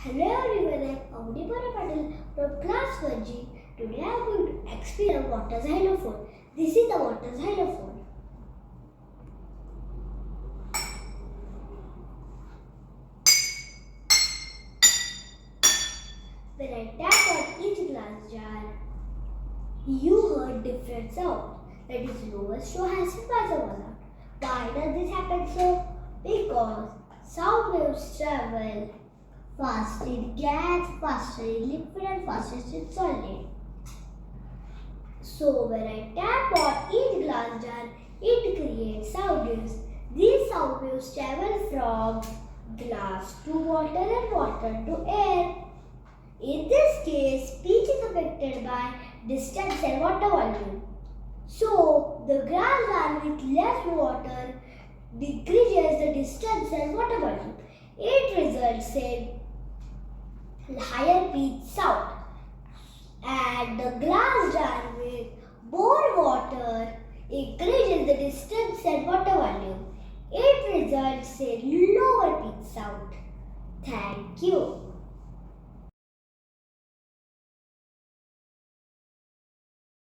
Hello everyone, I'm Audipara Patel from class 1G. Today I am going to explain a water xylophone. This is the water xylophone. When I tap on each glass jar, you heard different sounds. That is lowest to highest sound. Why does this happen so? Because sound waves travel faster in gas, faster in liquid and faster in solid. So when I tap on each glass jar, it creates sound waves. These sound waves travel from glass to water and water to air. In this case, speech is affected by distance and water volume. So the glass jar with less water decreases the distance and water volume. It results in higher pitch sound, and the glass jar with more water increases the distance and water volume. It results in lower pitch sound. Thank you.